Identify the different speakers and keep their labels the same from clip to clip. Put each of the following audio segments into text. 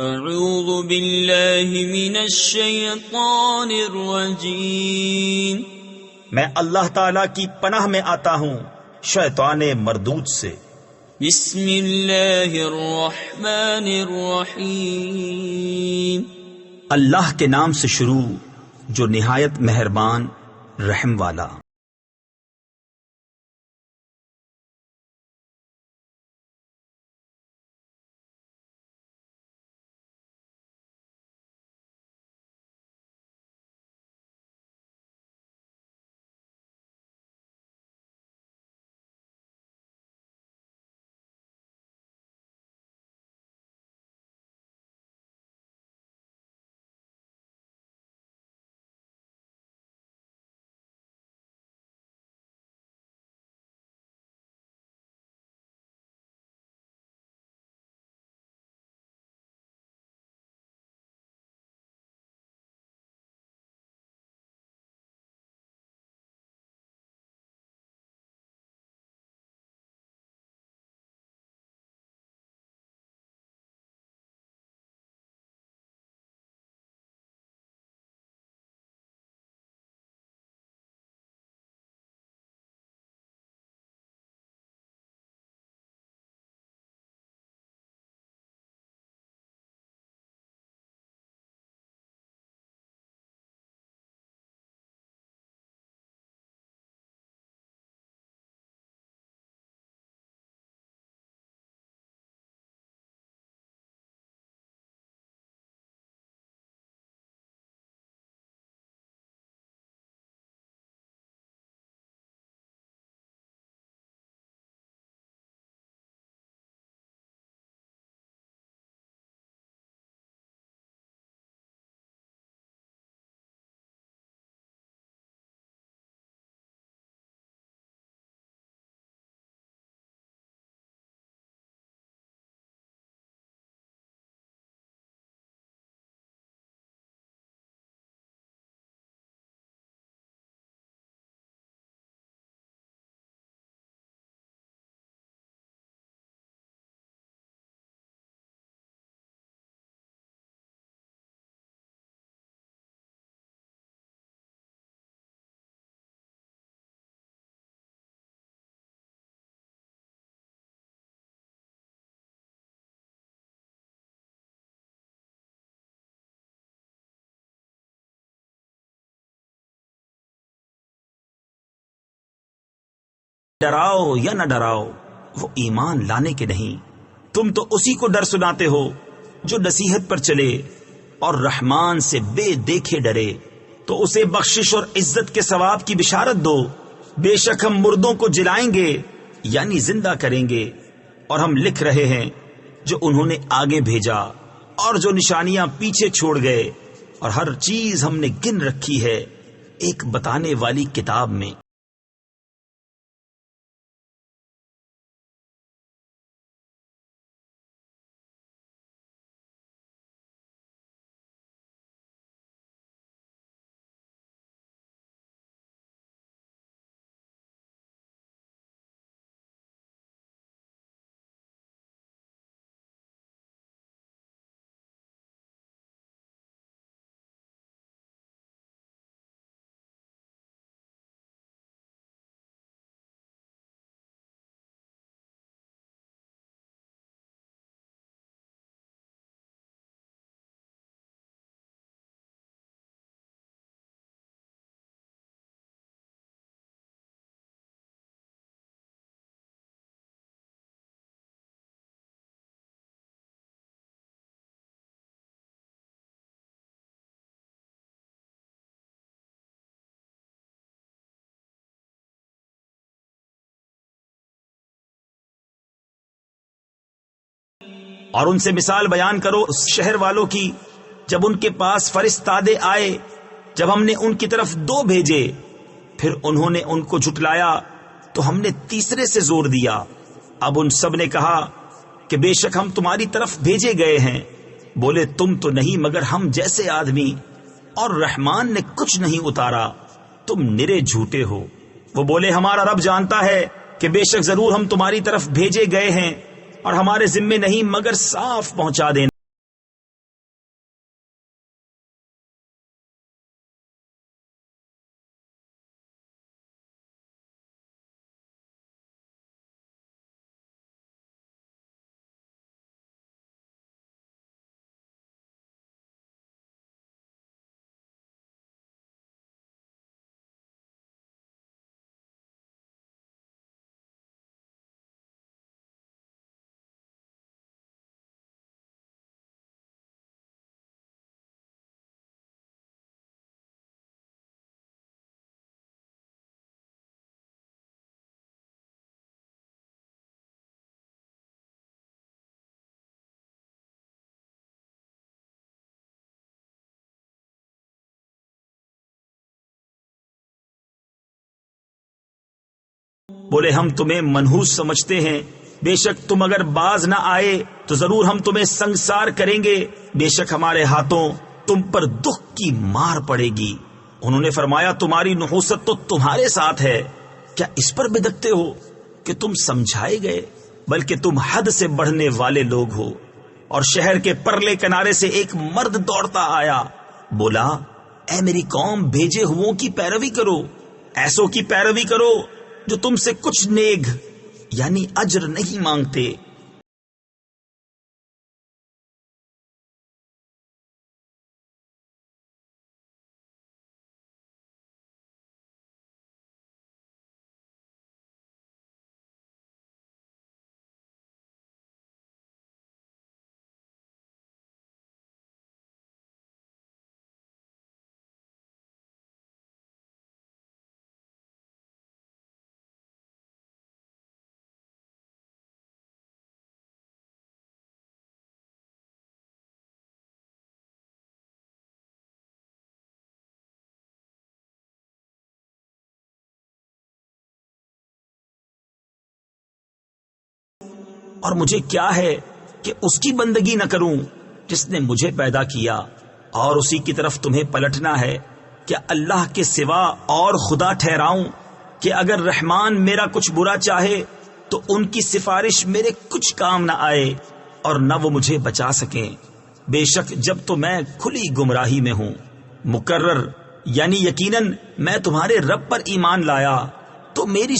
Speaker 1: अऊज़ु बिल्लाहि मिनश शैतानिर रजीम।
Speaker 2: मैं अल्लाह ताला की पनाह में आता हूँ शैतान मरदूद से।
Speaker 1: बिस्मिल्लाहिर रहमानिर रहीम।
Speaker 2: अल्लाह के नाम से शुरू जो निहायत मेहरबान रहम वाला। डराओ या न डराओ, वो ईमान लाने के नहीं। तुम तो उसी को डर सुनाते हो जो नसीहत पर चले और रहमान से बेदेखे डरे। तो उसे बख्शिश और इज्जत के सवाब की बिशारत दो। बेशक हम मुर्दों को जिलाएंगे यानी जिंदा करेंगे, और हम लिख रहे हैं जो उन्होंने आगे भेजा और जो निशानियां पीछे छोड़ गए, और हर चीज हमने गिन रखी है एक बताने वाली किताब में। और उनसे मिसाल बयान करो उस शहर वालों की जब उनके पास फरिश्तादे आए, जब हमने उनकी तरफ 2 भेजे, फिर उन्होंने उनको झुटलाया तो हमने तीसरे से जोर दिया। अब उन सब ने कहा कि बेशक हम तुम्हारी तरफ भेजे गए हैं। बोले तुम तो नहीं मगर हम जैसे आदमी, और रहमान ने कुछ नहीं उतारा, तुम निरे झूठे हो। वो बोले हमारा रब जानता है कि बेशक जरूर हम तुम्हारी तरफ भेजे गए हैं और हमारे जिम्मे नहीं मगर साफ पहुंचा देना। बोले हम तुम्हें मनहूस समझते हैं, बेशक तुम अगर बाज ना आए तो जरूर हम तुम्हें संसार करेंगे, बेशक हमारे हाथों तुम पर दुख की मार पड़ेगी। उन्होंने फरमाया तुम्हारी नहुसत तो तुम्हारे साथ है, क्या इस पर बिदकते हो कि तुम समझाए गए, बल्कि तुम हद से बढ़ने वाले लोग हो। और शहर के परले किनारे से एक मर्द दौड़ता आया, बोला ऐ मेरी कौम, भेजे हुओं की पैरवी करो, ऐसों की पैरवी करो जो तुमसे कुछ नेग यानी अज्र नहीं मांगते। और मुझे क्या है कि उसकी बंदगी न करूं जिसने मुझे पैदा किया, और उसी की तरफ तुम्हें पलटना है। क्या अल्लाह के सिवा और खुदा ठहराऊं कि अगर रहमान मेरा कुछ बुरा चाहे तो उनकी सिफारिश मेरे कुछ काम न आए और न वो मुझे बचा सकें। बेशक जब तो मैं खुली गुमराही में हूं, मुकर्रर यानी यकीनन मैं तुम्हारे रब पर ईमान लाया तो मेरी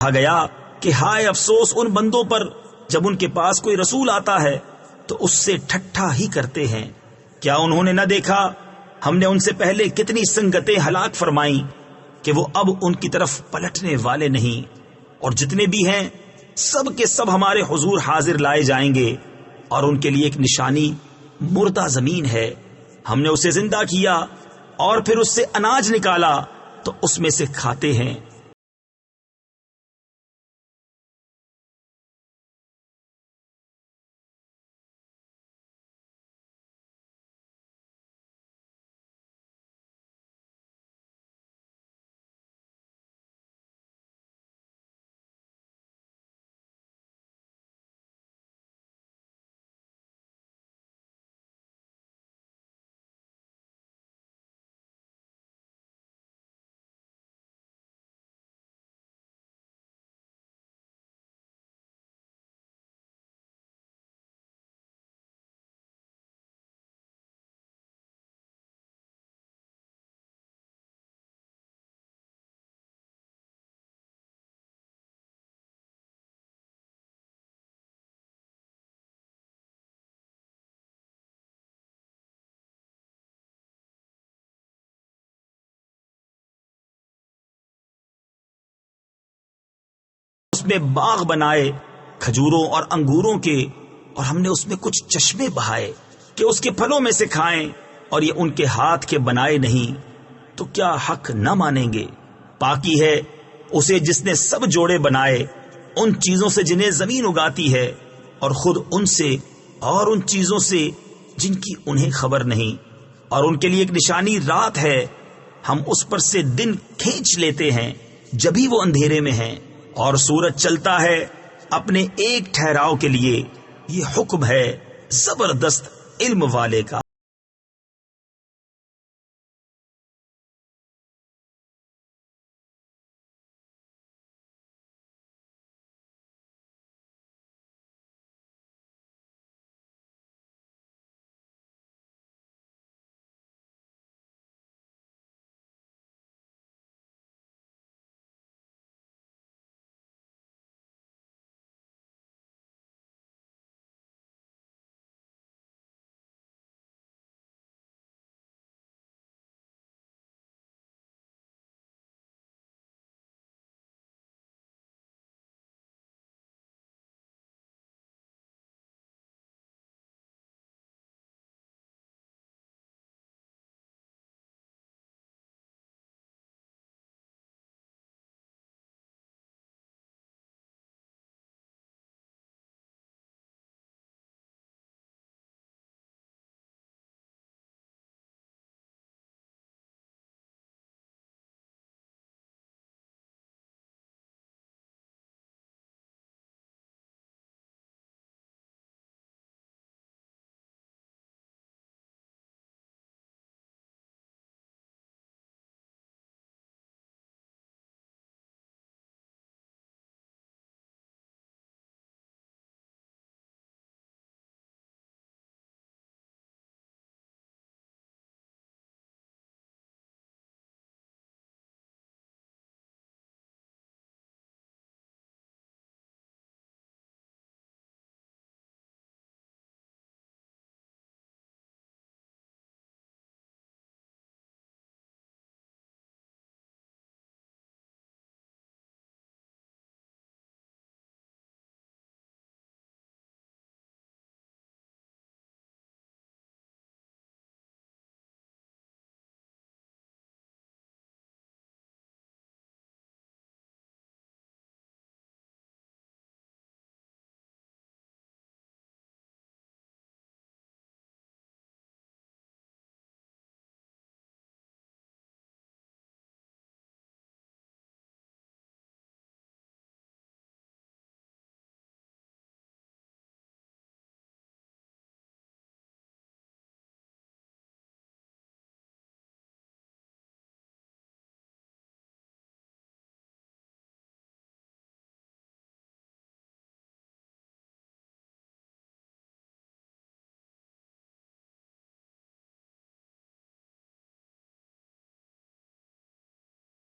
Speaker 2: कहा गया कि हाय अफसोस उन बंदों पर जब उनके पास कोई रसूल आता है तो उससे ठट्ठा ही करते हैं। क्या उन्होंने न देखा हमने उनसे पहले कितनी संगतें हलाक फरमाई कि वो अब उनकी तरफ पलटने वाले नहीं, और जितने भी हैं सब के सब हमारे हुजूर हाजिर लाए जाएंगे और उनके लिए एक निशानी मुर्दा जमीन है। हमने उसे जिंदा किया और फिर उससे अनाज निकाला तो उसमें से खाते हैं। उसमें बाग बनाए खजूरों और अंगूरों के, और हमने उसमें कुछ चश्मे बहाए कि उसके फलों में से खाएं, और ये उनके हाथ के बनाए नहीं, तो क्या हक न मानेंगे? पाकी है उसे जिसने सब जोड़े बनाए उन चीजों से जिन्हें जमीन उगाती है, और खुद उनसे और उन चीजों से जिनकी उन्हें खबर नहीं। और उनके लिए एक निशानी रात है, हम उस पर से दिन खींच लेते हैं जब भी वो अंधेरे में है, और सूरज चलता है अपने एक ठहराव के लिए। ये हुक्म है जबरदस्त इल्म वाले का।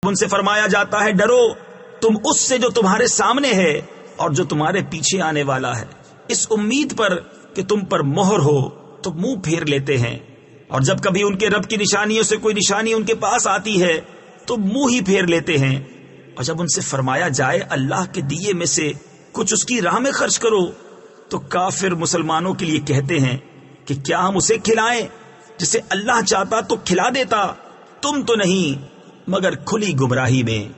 Speaker 2: उनसे फरमाया जाता है, डरो तुम उससे जो तुम्हारे सामने है और जो तुम्हारे पीछे आने वाला है। इस उम्मीद पर कि तुम पर मोहर हो तो मुंह फेर लेते हैं, और जब कभी उनके रब की निशानियों से कोई निशानी उनके पास आती है तो मुंह ही फेर लेते हैं। और जब उनसे फरमाया जाए अल्लाह के दिए में से कुछ उसकी राह में खर्च करो, तो काफिर मुसलमानों के लिए कहते हैं कि क्या हम उसे खिलाएं जिसे अल्लाह चाहता तो खिला देता, तुम तो नहीं मगर खुली गुमराही में।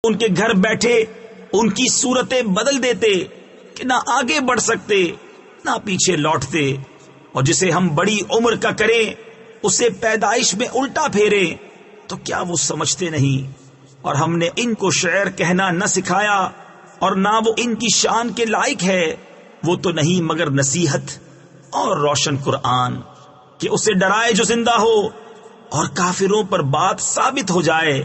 Speaker 2: उनके घर बैठे उनकी सूरतें बदल देते कि ना आगे बढ़ सकते ना पीछे लौटते, और जिसे हम बड़ी उम्र का करें उसे पैदाइश में उल्टा फेरे, तो क्या वो समझते नहीं? और हमने इनको शेर कहना न सिखाया और ना वो इनकी शान के लायक है। वो तो नहीं मगर नसीहत और रोशन कुरान कि उसे डराए जो जिंदा हो और काफिरों पर बात साबित हो जाए।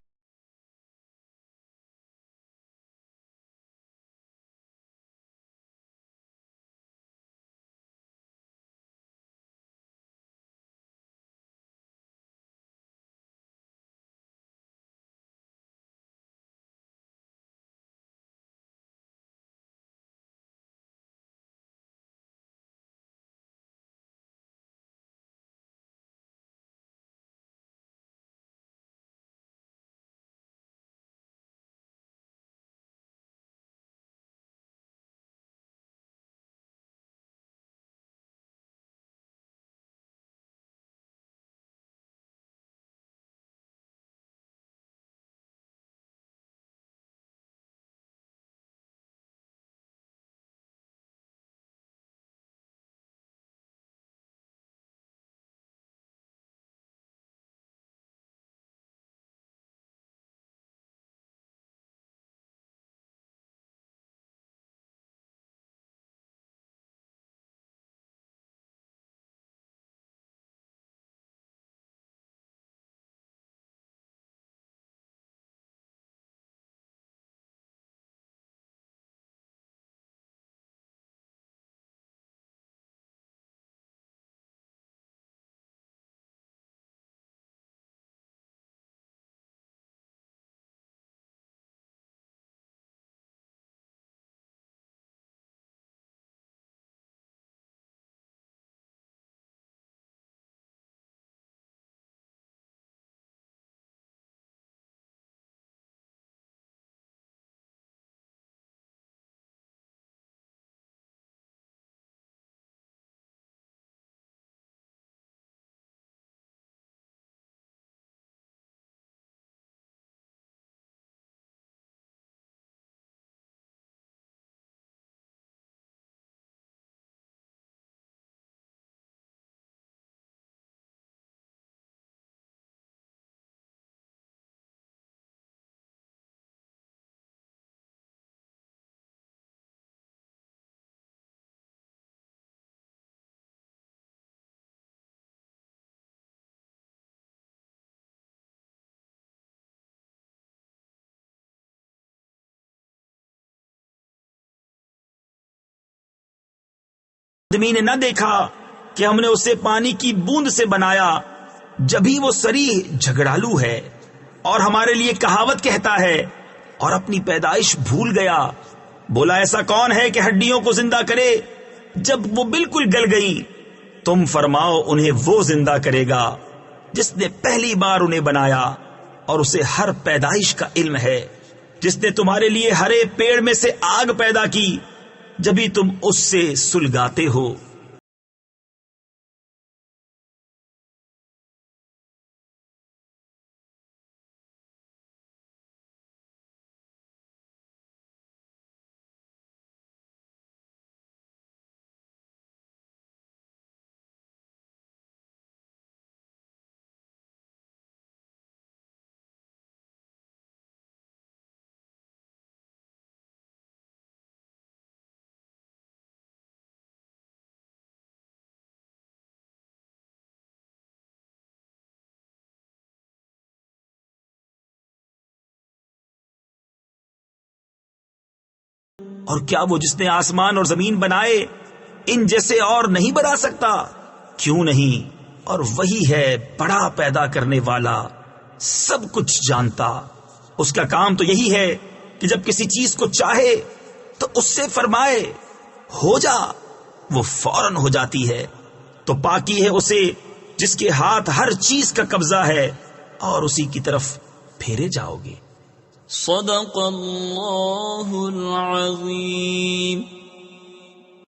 Speaker 2: आदमी ने न देखा कि हमने उसे पानी की बूंद से बनाया, जब ही वो सरीह झगड़ालू है और हमारे लिए कहावत कहता है और अपनी पैदाइश भूल गया। बोला ऐसा कौन है कि हड्डियों को जिंदा करे जब वो बिल्कुल गल गई? तुम फरमाओ उन्हें वो जिंदा करेगा जिसने पहली बार उन्हें बनाया, और उसे हर पैदाइश का इल्म है। जिसने तुम्हारे लिए हरे पेड़ में से आग पैदा की जब भी तुम उससे सुलगाते हो। और क्या वो जिसने आसमान और जमीन बनाए इन जैसे और नहीं बना सकता? क्यों नहीं? और वही है बड़ा पैदा करने वाला, सब कुछ जानता। उसका काम तो यही है कि जब किसी चीज को चाहे तो उससे फरमाए हो जा, वो फौरन हो जाती है। तो पाकी है उसे जिसके हाथ हर चीज का कब्जा है, और उसी की तरफ फेरे जाओगे।
Speaker 1: सदक़ल्लाहुल अज़ीम।